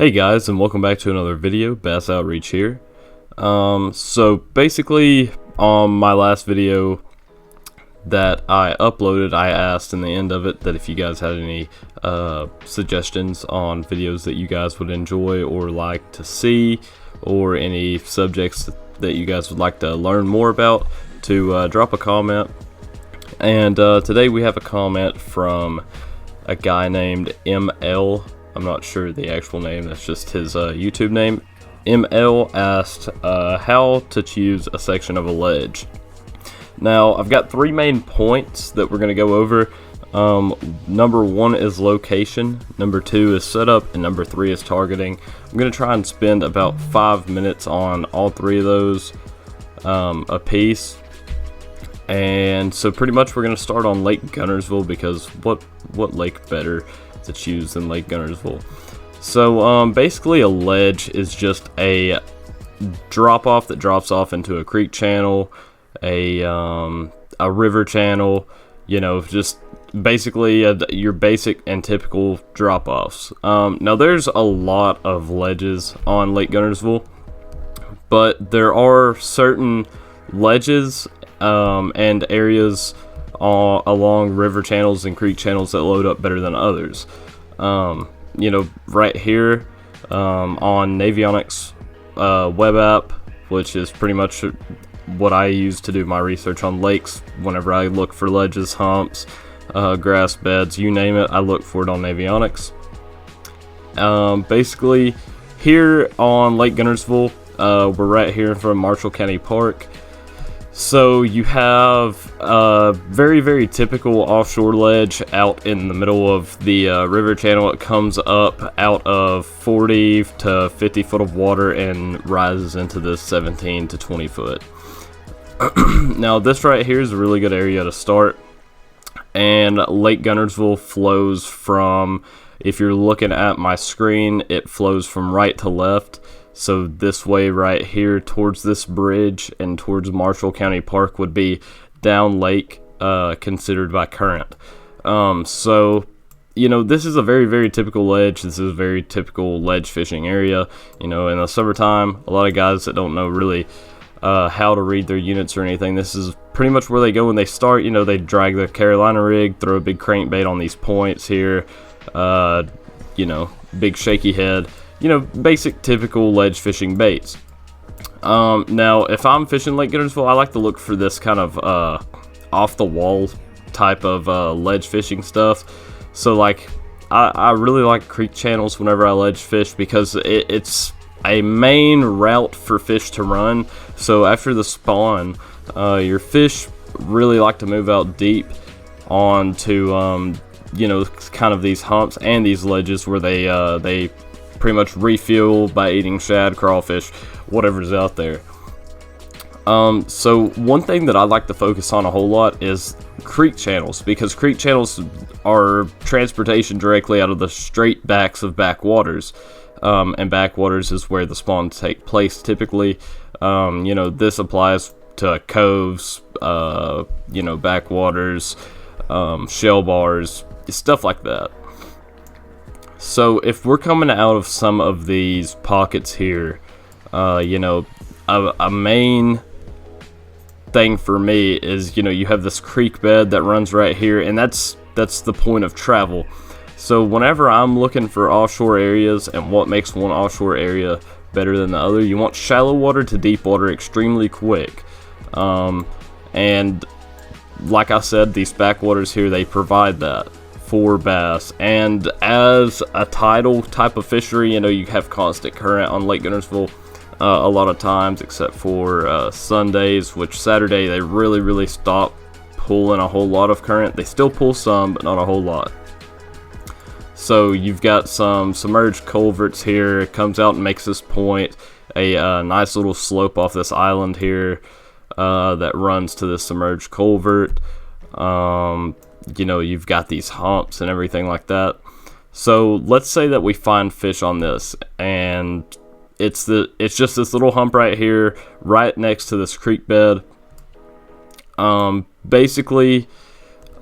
Hey guys, and welcome back to another video. Bass Outreach here. So basically, on my last video that I uploaded, I asked in the end of it that if you guys had any suggestions on videos that you guys would enjoy or like to see, or any subjects that you guys would like to learn more about, to drop a comment. And today we have a comment from a guy named ML. I'm not sure the actual name, that's just his YouTube name. ML asked how to choose a section of a ledge. Now, I've got three main points that we're going to go over. Number one is location, number two is setup, and number three is targeting. I'm going to try and spend about 5 minutes on all three of those a piece. And so pretty much we're going to start on Lake Guntersville, because what lake better to choose than Lake Guntersville? So basically a ledge is just a drop off that drops off into a creek channel, a river channel, you know, just basically your basic and typical drop offs. Now there's a lot of ledges on Lake Guntersville, but there are certain ledges and areas along river channels and creek channels that load up better than others. You know, right here on Navionics web app, which is pretty much what I use to do my research on lakes. Whenever I look for ledges, humps, grass beds, you name it, I look for it on Navionics. Basically, here on Lake Guntersville, we're right here in front of Marshall County Park. So you have a very typical offshore ledge out in the middle of the river channel. It comes up out of 40 to 50 foot of water and rises into this 17 to 20 foot. Now this right here is a really good area to start, and Lake Guntersville flows from, if you're looking at my screen, it flows from right to left. So this way right here towards this bridge and towards Marshall County Park would be down lake, considered by current. So, you know, this is a very typical ledge. This is a very typical ledge fishing area. You know, in the summertime, a lot of guys that don't know really how to read their units or anything, this is pretty much where they go when they start. You know, they drag the Carolina rig, throw a big crankbait on these points here, you know, big shaky head. You know, basic typical ledge fishing baits. Now, if I'm fishing Lake Guntersville, I like to look for this kind of off the wall type of ledge fishing stuff. So like, I really like creek channels whenever I ledge fish, because it's a main route for fish to run. So after the spawn, your fish really like to move out deep onto you know, kind of these humps and these ledges where they pretty much refuel by eating shad, crawfish, whatever's out there. So one thing that I like to focus on a whole lot is creek channels, because creek channels are transportation directly out of the straight backs of backwaters, and backwaters is where the spawns take place typically. You know, this applies to coves, you know, backwaters, shell bars, stuff like that. So if we're coming out of some of these pockets here, you know, a main thing for me is, you know, you have this creek bed that runs right here, and that's the point of travel. So whenever I'm looking for offshore areas and what makes one offshore area better than the other, you want shallow water to deep water extremely quick. And like I said, these backwaters here, they provide that for bass. And as a tidal type of fishery, you know, you have constant current on Lake Guntersville a lot of times, except for Sundays, which Saturday they really stop pulling a whole lot of current. They still pull some, but not a whole lot. So you've got some submerged culverts here. It comes out and makes this point, a nice little slope off this island here that runs to this submerged culvert. You know, you've got these humps and everything like that. So let's say that we find fish on this, and it's just this little hump right here, right next to this creek bed. Basically,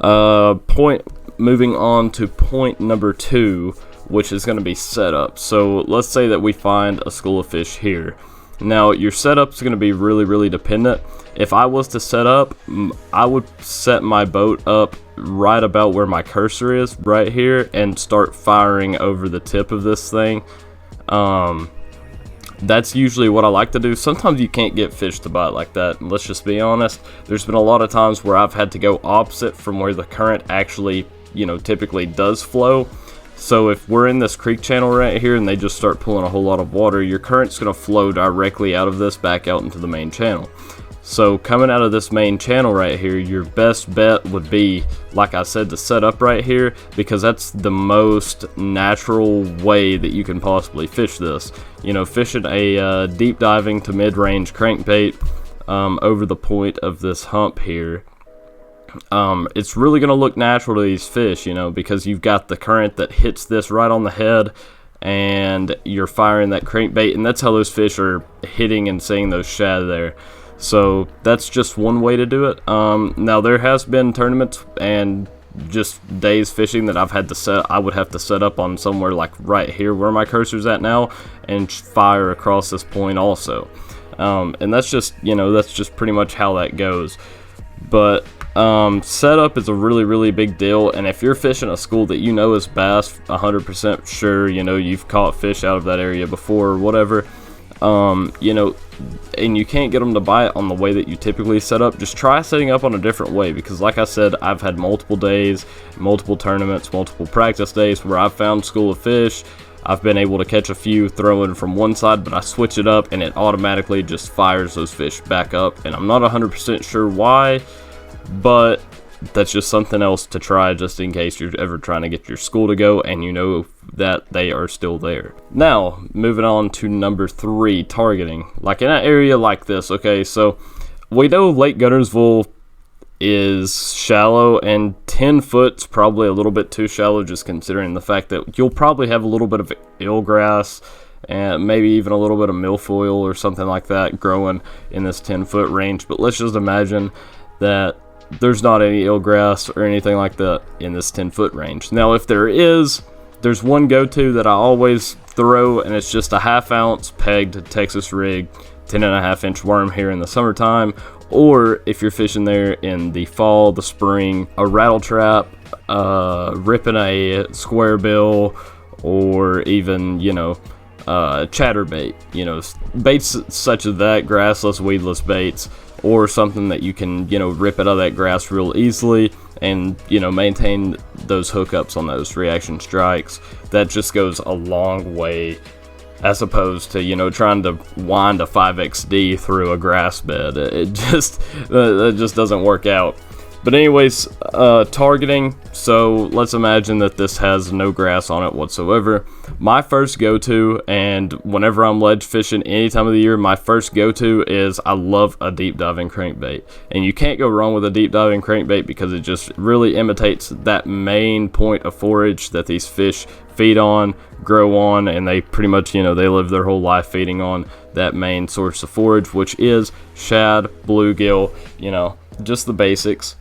moving on to point number 2, which is going to be setup. So let's say that we find a school of fish here. Now your setup is going to be really dependent. If I was to set up, I would set my boat up right about where my cursor is, right here, and start firing over the tip of this thing. That's usually what I like to do. Sometimes you can't get fish to bite like that. Let's just be honest. There's been a lot of times where I've had to go opposite from where the current actually, typically does flow. So if we're in this creek channel right here and they just start pulling a whole lot of water, your current's going to flow directly out of this back out into the main channel. So coming out of this main channel right here, your best bet would be, like I said, to set up right here, because that's the most natural way that you can possibly fish this. Fishing a deep diving to mid-range crankbait over the point of this hump here, it's really going to look natural to these fish, because you've got the current that hits this right on the head, and you're firing that crankbait, and that's how those fish are hitting and seeing those shad there. So that's just one way to do it. Now there has been tournaments and just days fishing that I would have to set up on somewhere like right here where my cursor's at now and fire across this point also. And that's just pretty much how that goes. But setup is a really big deal, and if you're fishing a school that is bass, 100% sure, you've caught fish out of that area before or whatever, and you can't get them to bite on the way that you typically set up, just try setting up on a different way, because like I said, I've had multiple days, multiple tournaments, multiple practice days where I've found school of fish. I've been able to catch a few throwing from one side, but I switch it up and it automatically just fires those fish back up, and I'm not 100% sure why, but that's just something else to try just in case you're ever trying to get your school to go and that they are still there. Now, moving on to number 3, targeting. Like in an area like this, okay, so we know Lake Guntersville is shallow, and 10 foot's probably a little bit too shallow, just considering the fact that you'll probably have a little bit of eelgrass and maybe even a little bit of milfoil or something like that growing in this 10-foot range. But let's just imagine that there's not any eelgrass or anything like that in this 10-foot range. Now, if there's one go-to that I always throw, and it's just a 1/2 ounce pegged Texas rig 10.5-inch worm here in the summertime, or if you're fishing there in the fall, the spring, a rattle trap, ripping a square bill, or even chatterbait, baits such as that, grassless, weedless baits, or something that you can rip it out of that grass real easily and maintain those hookups on those reaction strikes. That just goes a long way, as opposed to trying to wind a 5XD through a grass bed. It just that just doesn't work out. But anyways, targeting, so let's imagine that this has no grass on it whatsoever. My first go-to, and whenever I'm ledge fishing any time of the year, my first go-to is I love a deep diving crankbait. And you can't go wrong with a deep diving crankbait because it just really imitates that main point of forage that these fish feed on, grow on, and they pretty much, they live their whole life feeding on that main source of forage, which is shad, bluegill, just the basics.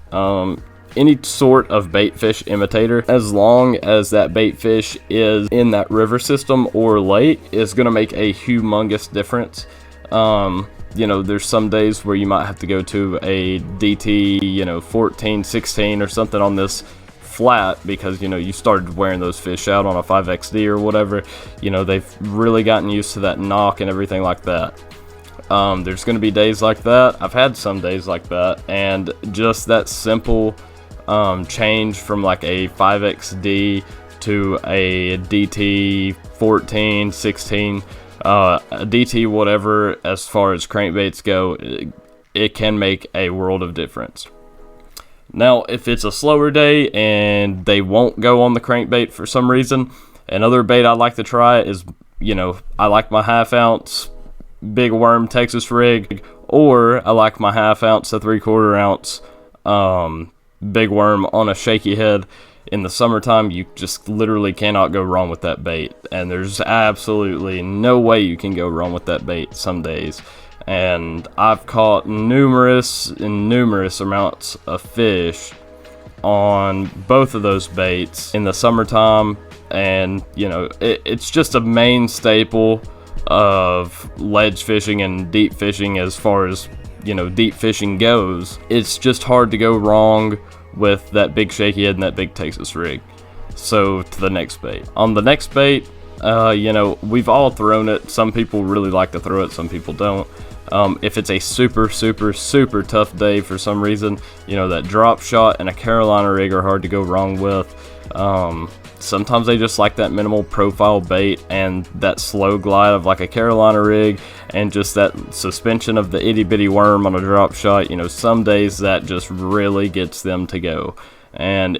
Any sort of bait fish imitator, as long as that bait fish is in that river system or lake, is going to make a humongous difference. There's some days where you might have to go to a DT 14, 16 or something on this flat because you started wearing those fish out on a 5XD or whatever. They've really gotten used to that knock and everything like that. There's going to be days like that. I've had some days like that, and just that simple change from like a 5XD to a DT 14, 16, a DT whatever, as far as crankbaits go, it can make a world of difference. Now, if it's a slower day and they won't go on the crankbait for some reason, another bait I like to try is, I like my 1/2 ounce big worm Texas rig, or I like my 1/2 ounce to 3/4 ounce big worm on a shaky head. In the summertime, you just literally cannot go wrong with that bait, and there's absolutely no way you can go wrong with that bait some days. And I've caught numerous amounts of fish on both of those baits in the summertime and you know, it's just a main staple of ledge fishing and deep fishing. As far as, you know, deep fishing goes, it's just hard to go wrong with that big shaky head and that big Texas rig. So to the next bait. On the next bait, you know, we've all thrown it. Some people really like to throw it, some people don't. If it's a super tough day for some reason, you know, that drop shot and a Carolina rig are hard to go wrong with. Sometimes they just like that minimal profile bait and that slow glide of like a Carolina rig, and just that suspension of the itty bitty worm on a drop shot. You know, some days that just really gets them to go, and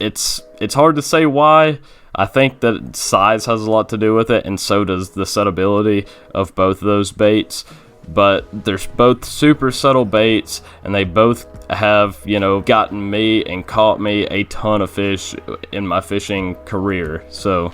it's hard to say why. I think that size has a lot to do with it, and so does the settability of both of those baits. But they're both super subtle baits, and they both have, you know, gotten me and caught me a ton of fish in my fishing career. So,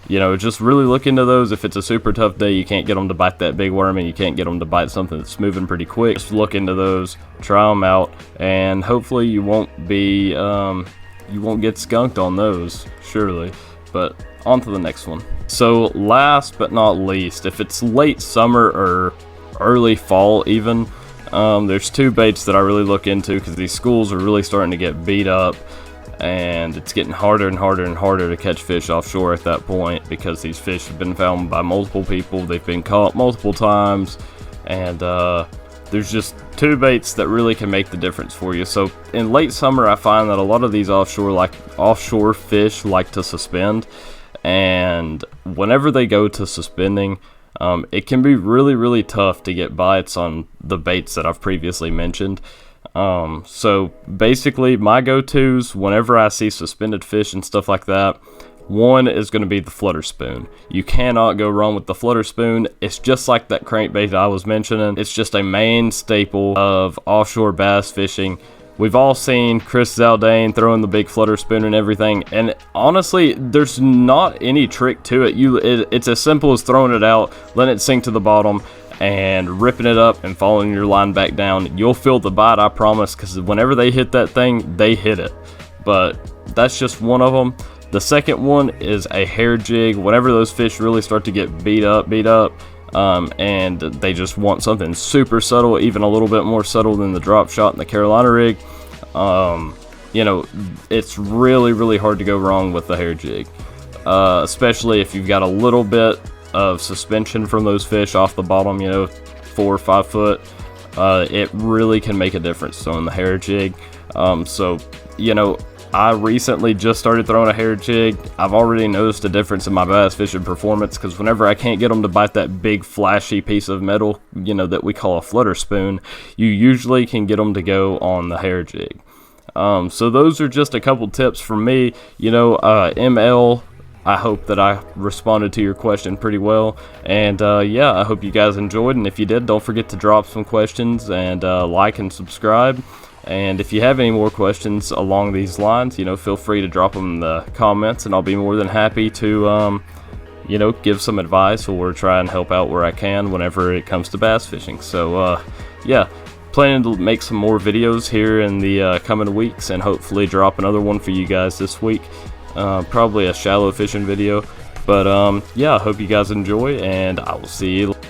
you know, just really look into those. If it's a super tough day, you can't get them to bite that big worm, and you can't get them to bite something that's moving pretty quick, just look into those, try them out, and hopefully you won't be, you won't get skunked on those, surely. But on to the next one. So last but not least, if it's late summer or early fall even, there's two baits that I really look into, because these schools are really starting to get beat up, and it's getting harder and harder to catch fish offshore at that point, because these fish have been found by multiple people, they've been caught multiple times, and there's just two baits that really can make the difference for you. So in late summer, I find that a lot of these offshore fish like to suspend, and whenever they go to suspending, it can be really tough to get bites on the baits that I've previously mentioned. So basically my go-tos whenever I see suspended fish and stuff like that, one is going to be the flutter spoon. You cannot go wrong with the flutter spoon. It's just like that crankbait I was mentioning. It's just a main staple of offshore bass fishing. We've all seen Chris Zaldain throwing the big flutter spoon and everything, and honestly, there's not any trick to it. It's as simple as throwing it out, letting it sink to the bottom, and ripping it up and following your line back down. You'll feel the bite, I promise, because whenever they hit that thing, they hit it. But that's just one of them. The second one is a hair jig. Whenever those fish really start to get beat up, and they just want something super subtle, even a little bit more subtle than the drop shot and the Carolina rig, you know, it's really hard to go wrong with the hair jig, especially if you've got a little bit of suspension from those fish off the bottom, you know, 4 or 5 foot. It really can make a difference on the hair jig. So, you know, I recently just started throwing a hair jig. I've already noticed a difference in my bass fishing performance, because whenever I can't get them to bite that big flashy piece of metal, you know, that we call a flutter spoon, you usually can get them to go on the hair jig. So those are just a couple tips from me. You know, ML, I hope that I responded to your question pretty well, and yeah, I hope you guys enjoyed, and if you did, don't forget to drop some questions and like and subscribe. And if you have any more questions along these lines, you know, feel free to drop them in the comments, and I'll be more than happy to, you know, give some advice or try and help out where I can whenever it comes to bass fishing. So, yeah, planning to make some more videos here in the coming weeks, and hopefully drop another one for you guys this week. Probably a shallow fishing video. But, yeah, I hope you guys enjoy, and I will see you later.